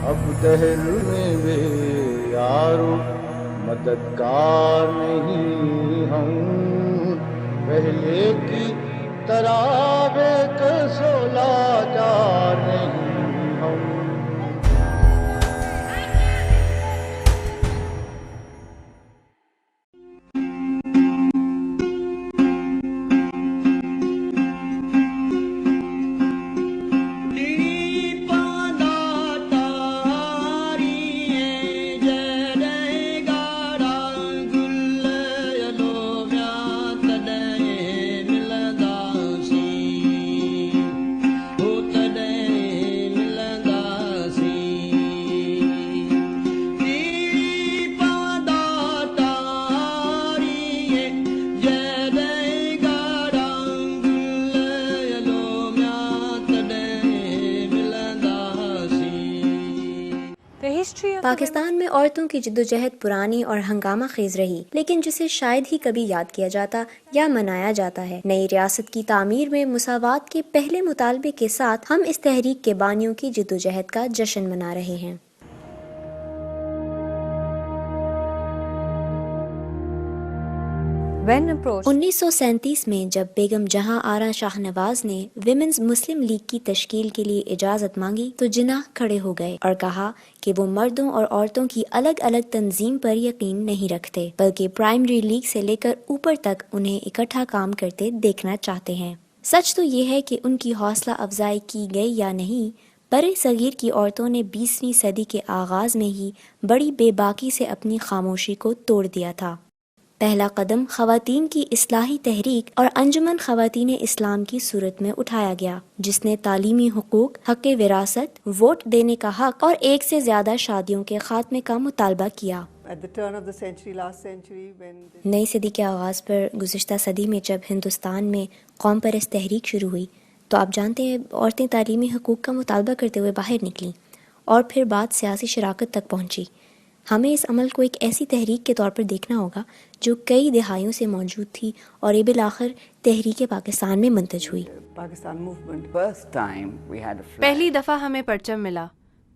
اب دہر میں بے یارو مددگار نہیں ہم، پہلے کی طرح بے کس و لاچار نہیں ہم۔ پاکستان میں عورتوں کی جدوجہد پرانی اور ہنگامہ خیز رہی، لیکن جسے شاید ہی کبھی یاد کیا جاتا یا منایا جاتا ہے۔ نئی ریاست کی تعمیر میں مساوات کے پہلے مطالبے کے ساتھ ہم اس تحریک کے بانیوں کی جدوجہد کا جشن منا رہے ہیں۔ 1937 میں جب بیگم جہاں آرا شاہ نواز نے ویمنز مسلم لیگ کی تشکیل کے لیے اجازت مانگی تو جناح کھڑے ہو گئے اور کہا کہ وہ مردوں اور عورتوں کی الگ الگ تنظیم پر یقین نہیں رکھتے، بلکہ پرائمری لیگ سے لے کر اوپر تک انہیں اکٹھا کام کرتے دیکھنا چاہتے ہیں۔ سچ تو یہ ہے کہ ان کی حوصلہ افزائی کی گئی یا نہیں، برِ صغیر کی عورتوں نے 20ویں صدی کے آغاز میں ہی بڑی بے باکی سے اپنی خاموشی کو توڑ دیا تھا۔ پہلا قدم خواتین کی اصلاحی تحریک اور انجمن خواتین اسلام کی صورت میں اٹھایا گیا، جس نے تعلیمی حقوق، حق وراثت، ووٹ دینے کا حق اور ایک سے زیادہ شادیوں کے خاتمے کا مطالبہ کیا۔ نئی صدی کے آغاز پر گزشتہ صدی میں جب ہندوستان میں قوم پرست تحریک شروع ہوئی تو آپ جانتے ہیں عورتیں تعلیمی حقوق کا مطالبہ کرتے ہوئے باہر نکلیں اور پھر بات سیاسی شراکت تک پہنچی۔ ہمیں اس عمل کو ایک ایسی تحریک کے طور پر دیکھنا ہوگا جو کئی دہائیوں سے موجود تھی اور یہ بالآخر تحریک پاکستان میں منتج ہوئی۔ پہلی دفعہ ہمیں پرچم ملا،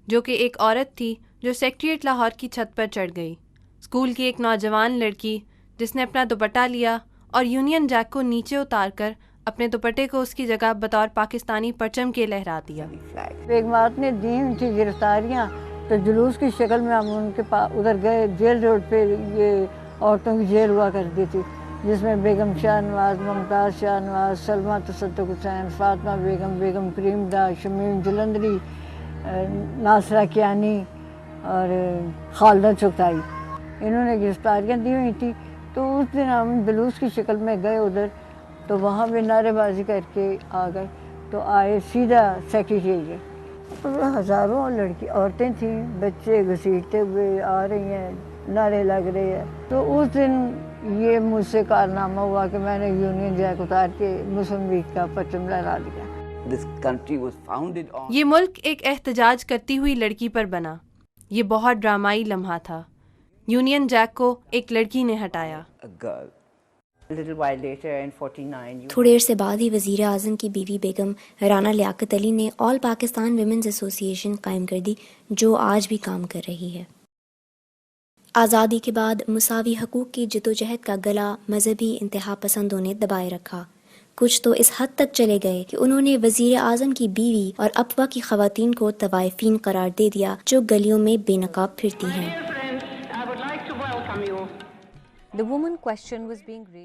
جو کہ ایک عورت تھی جو سیکریٹریٹ لاہور کی چھت پر چڑھ گئی، اسکول کی ایک نوجوان لڑکی جس نے اپنا دوپٹہ لیا اور یونین جیک کو نیچے اتار کر اپنے دوپٹے کو اس کی جگہ بطور پاکستانی پرچم کے لہرا دیا۔ بیگمات نے دی تھی گرفتاریاں تو جلوس کی شکل میں ہم ان کے پاس ادھر گئے۔ جیل روڈ پہ یہ عورتوں کی جیل ہوا کرتی تھی، جس میں بیگم شاہ نواز، ممتاز شاہ نواز، سلمہ تصدق حسین، فاطمہ بیگم، بیگم کریم دا، شمیم جلندری، ناصرہ کیانی اور خالدہ چغتائی، انہوں نے گرفتاریاں دی ہوئی تھی۔ تو اس دن ہم جلوس کی شکل میں گئے ادھر، تو وہاں بھی نعرے بازی کر کے آ گئے، تو آئے سیدھا سیکریٹریٹ۔ ہزاروں لڑکی عورتیں تھیں، بچے گھسیٹتے ہوئے آ رہی ہیں، نعرے لگ رہے ہیں۔ تو اس دن یہ مجھ سے کارنامہ ہوا کہ میں نے یونین جیک اتار کے مسلم لیگ کا پرچم لہرا دیا۔ یہ ملک ایک احتجاج کرتی ہوئی لڑکی پر بنا۔ یہ بہت ڈرامائی لمحہ تھا۔ یونین جیک کو ایک لڑکی نے ہٹایا۔ تھوڑی دیر سے بعد ہی وزیر اعظم کی بیوی بیگم رانا لیاقت علی نے آل پاکستان ویمنز ایسوسی ایشن قائم کر دی، جو آج بھی کام کر رہی ہے۔ آزادی کے بعد مساوی حقوق کی جدوجہد کا گلا مذہبی انتہا پسندوں نے دبائے رکھا۔ کچھ تو اس حد تک چلے گئے کہ انہوں نے وزیر اعظم کی بیوی اور اپوا کی خواتین کو طوائفین قرار دے دیا جو گلیوں میں بے نقاب پھرتی ہیں۔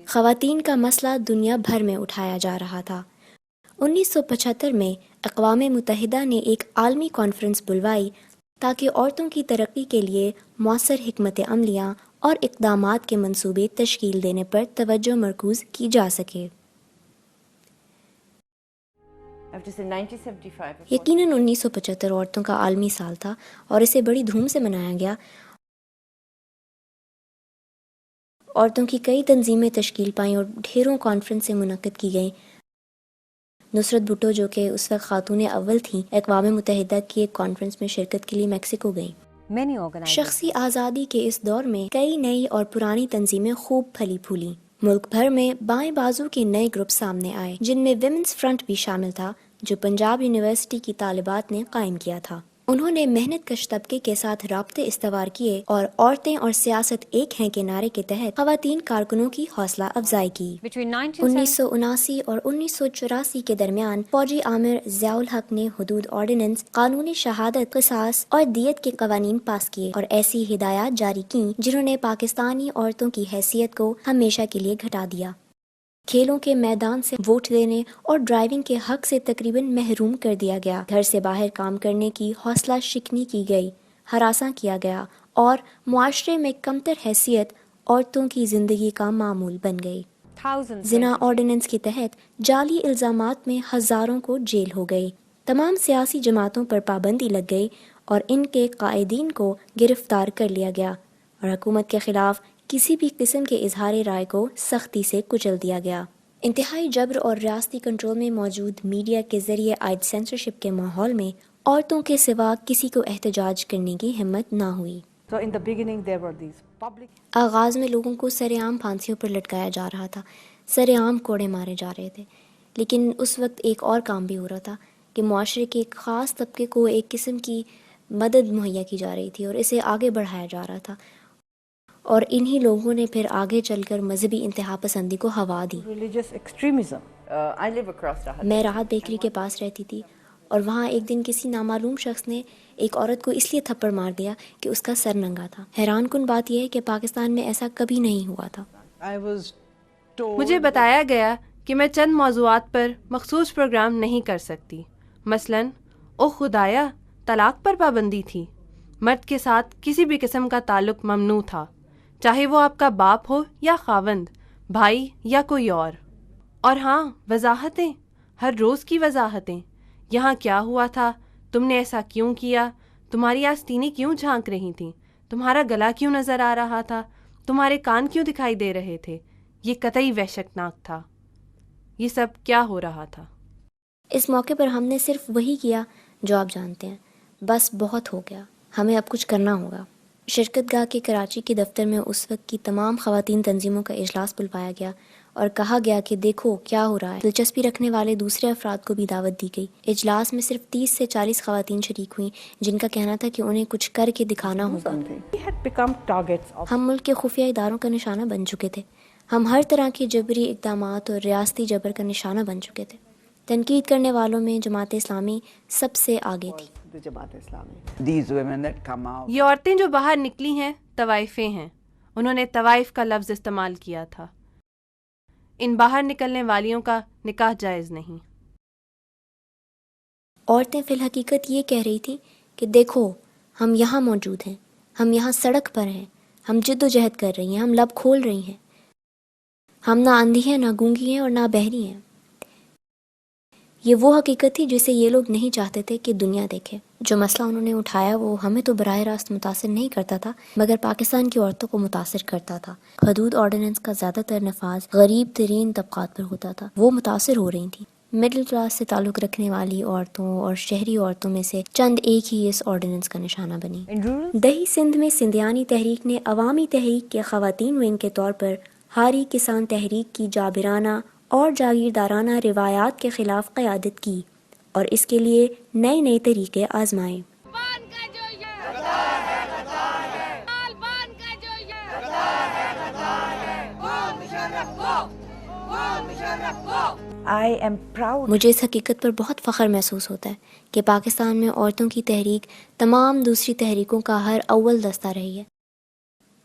خواتین کا مسئلہ دنیا بھر میں اٹھایا جا رہا تھا۔ 1975 میں اقوام متحدہ نے ایک عالمی کانفرنس بلوائی تاکہ عورتوں کی ترقی کے لیے مؤثر حکمت عملیاں اور اقدامات کے منصوبے تشکیل دینے پر توجہ مرکوز کی جا سکے۔ یقیناً 1975 عورتوں کا عالمی سال تھا اور اسے بڑی دھوم سے منایا گیا۔ عورتوں کی کئی تنظیمیں تشکیل پائیں اور ڈھیروں کانفرنسیں منعقد کی گئیں۔ نصرت بھٹو جو کہ اس وقت خاتون اول تھیں، اقوام متحدہ کی ایک کانفرنس میں شرکت کے لیے میکسیکو گئیں۔ شخصی آزادی کے اس دور میں کئی نئی اور پرانی تنظیمیں خوب پھلی پھولیں۔ ملک بھر میں بائیں بازو کے نئے گروپ سامنے آئے، جن میں ویمنز فرنٹ بھی شامل تھا، جو پنجاب یونیورسٹی کی طالبات نے قائم کیا تھا۔ انہوں نے محنت کش طبقے کے ساتھ رابطے استوار کیے اور عورتیں اور سیاست ایک ہیں کے نعرے کے تحت خواتین کارکنوں کی حوصلہ افزائی کی۔ 1979 اور 1984 کے درمیان فوجی آمر ضیاء الحق نے حدود آرڈیننس، قانون شہادت، قصاص اور دیت کے قوانین پاس کیے اور ایسی ہدایات جاری کیں جنہوں نے پاکستانی عورتوں کی حیثیت کو ہمیشہ کے لیے گھٹا دیا۔ کھیلوں کے میدان سے ووٹ دینے اور ڈرائیونگ کے حق سے تقریباً محروم کر دیا گیا۔ گھر سے باہر کام کرنے کی حوصلہ شکنی کی گئی، ہراساں کیا گیا اور معاشرے میں کمتر حیثیت عورتوں کی زندگی کا معمول بن گئی۔ زنا آرڈیننس کے تحت جعلی الزامات میں ہزاروں کو جیل ہو گئی، تمام سیاسی جماعتوں پر پابندی لگ گئی اور ان کے قائدین کو گرفتار کر لیا گیا اور حکومت کے خلاف کسی بھی قسم کے اظہار رائے کو سختی سے کچل دیا گیا۔ انتہائی جبر اور ریاستی کنٹرول میں موجود میڈیا کے ذریعے عائد سینسرشپ کے ماحول میں عورتوں کے سوا کسی کو احتجاج کرنے کی ہمت نہ ہوئی۔ آغاز میں لوگوں کو سر عام پھانسیوں پر لٹکایا جا رہا تھا، سر عام کوڑے مارے جا رہے تھے، لیکن اس وقت ایک اور کام بھی ہو رہا تھا کہ معاشرے کے ایک خاص طبقے کو ایک قسم کی مدد مہیا کی جا رہی تھی اور اسے آگے بڑھایا جا رہا تھا، اور انہی لوگوں نے پھر آگے چل کر مذہبی انتہا پسندی کو ہوا دی۔ میں راحت بیکری کے پاس رہتی تھی اور وہاں ایک دن کسی نامعلوم شخص نے ایک عورت کو اس لیے تھپڑ مار دیا کہ اس کا سر ننگا تھا۔ حیران کن بات یہ ہے کہ پاکستان میں ایسا کبھی نہیں ہوا تھا۔ مجھے بتایا گیا کہ میں چند موضوعات پر مخصوص پروگرام نہیں کر سکتی، مثلاً او خدایا طلاق پر پابندی تھی، مرد کے ساتھ کسی بھی قسم کا تعلق ممنوع تھا، چاہے وہ آپ کا باپ ہو یا خاوند، بھائی یا کوئی اور ہاں وضاحتیں، ہر روز کی وضاحتیں، یہاں کیا ہوا تھا، تم نے ایسا کیوں کیا، تمہاری آستینیں کیوں جھانک رہی تھیں، تمہارا گلا کیوں نظر آ رہا تھا، تمہارے کان کیوں دکھائی دے رہے تھے، یہ قطعی وحشتناک تھا، یہ سب کیا ہو رہا تھا۔ اس موقع پر ہم نے صرف وہی کیا جو آپ جانتے ہیں، بس بہت ہو گیا، ہمیں اب کچھ کرنا ہوگا۔ شرکت گاہ کے کراچی کے دفتر میں اس وقت کی تمام خواتین تنظیموں کا اجلاس بلوایا گیا اور کہا گیا کہ دیکھو کیا ہو رہا ہے۔ دلچسپی رکھنے والے دوسرے افراد کو بھی دعوت دی گئی۔ اجلاس میں صرف 30 سے 40 خواتین شریک ہوئیں جن کا کہنا تھا کہ انہیں کچھ کر کے دکھانا ہوگا۔ ہم ملک کے خفیہ اداروں کا نشانہ بن چکے تھے، ہم ہر طرح کے جبری اقدامات اور ریاستی جبر کا نشانہ بن چکے تھے۔ تنقید کرنے والوں میں جماعت اسلامی سب سے آگے تھی۔ یہ عورتیں جو باہر نکلی ہیں طوائفیں ہیں، انہوں نے طوائف کا لفظ استعمال کیا تھا، ان باہر نکلنے والیوں کا نکاح جائز نہیں۔ عورتیں فی الحقیقت یہ کہہ رہی تھیں کہ دیکھو ہم یہاں موجود ہیں، ہم یہاں سڑک پر ہیں، ہم جد و جہد کر رہی ہیں، ہم لب کھول رہی ہیں، ہم نہ اندھی ہیں، نہ گونگی ہیں اور نہ بہری ہیں۔ یہ وہ حقیقت تھی جسے یہ لوگ نہیں چاہتے تھے کہ دنیا دیکھے۔ جو مسئلہ انہوں نے اٹھایا وہ ہمیں تو براہ راست متاثر نہیں کرتا تھا مگر پاکستان کی عورتوں کو متاثر کرتا تھا۔ حدود آرڈیننس کا زیادہ تر نفاذ غریب ترین طبقات پر ہوتا تھا، وہ متاثر ہو رہی تھیں۔ مڈل کلاس سے تعلق رکھنے والی عورتوں اور شہری عورتوں میں سے چند ایک ہی اس آرڈیننس کا نشانہ بنی۔ دہی سندھ میں سندھیانی تحریک نے عوامی تحریک کے خواتین ونگ کے طور پر ہاری کسان تحریک کی جابرانہ اور جاگیردارانہ روایات کے خلاف قیادت کی اور اس کے لیے نئے نئے طریقے آزمائے۔ مجھے اس حقیقت پر بہت فخر محسوس ہوتا ہے کہ پاکستان میں عورتوں کی تحریک تمام دوسری تحریکوں کا ہر اول دستہ رہی ہے۔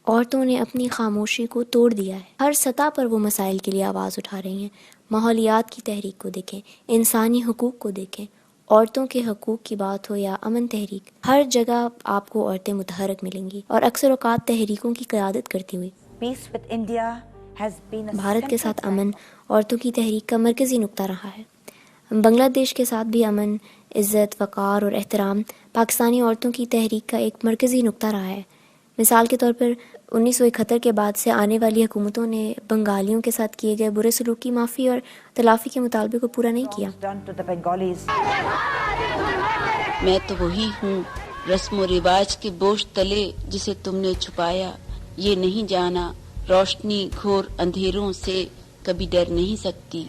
عورتوں نے اپنی خاموشی کو توڑ دیا ہے، ہر سطح پر وہ مسائل کے لیے آواز اٹھا رہی ہیں۔ ماحولیات کی تحریک کو دیکھیں، انسانی حقوق کو دیکھیں، عورتوں کے حقوق کی بات ہو یا امن تحریک، ہر جگہ آپ کو عورتیں متحرک ملیں گی اور اکثر اوقات تحریکوں کی قیادت کرتی ہوئی۔ بھارت کے ساتھ امن عورتوں کی تحریک کا مرکزی نقطہ رہا ہے۔ بنگلہ دیش کے ساتھ بھی امن، عزت، وقار اور احترام پاکستانی عورتوں کی تحریک کا ایک مرکزی نقطہ رہا ہے۔ مثال کے طور پر 1971 کے بعد سے آنے والی حکومتوں نے بنگالیوں کے ساتھ کیے گئے برے سلوک کی معافی اور تلافی کے مطالبے کو پورا نہیں کیا۔ میں تو وہی ہوں رسم و رواج کے بوجھ تلے جسے تم نے چھپایا، یہ نہیں جانا روشنی گھور اندھیروں سے کبھی ڈر نہیں سکتی۔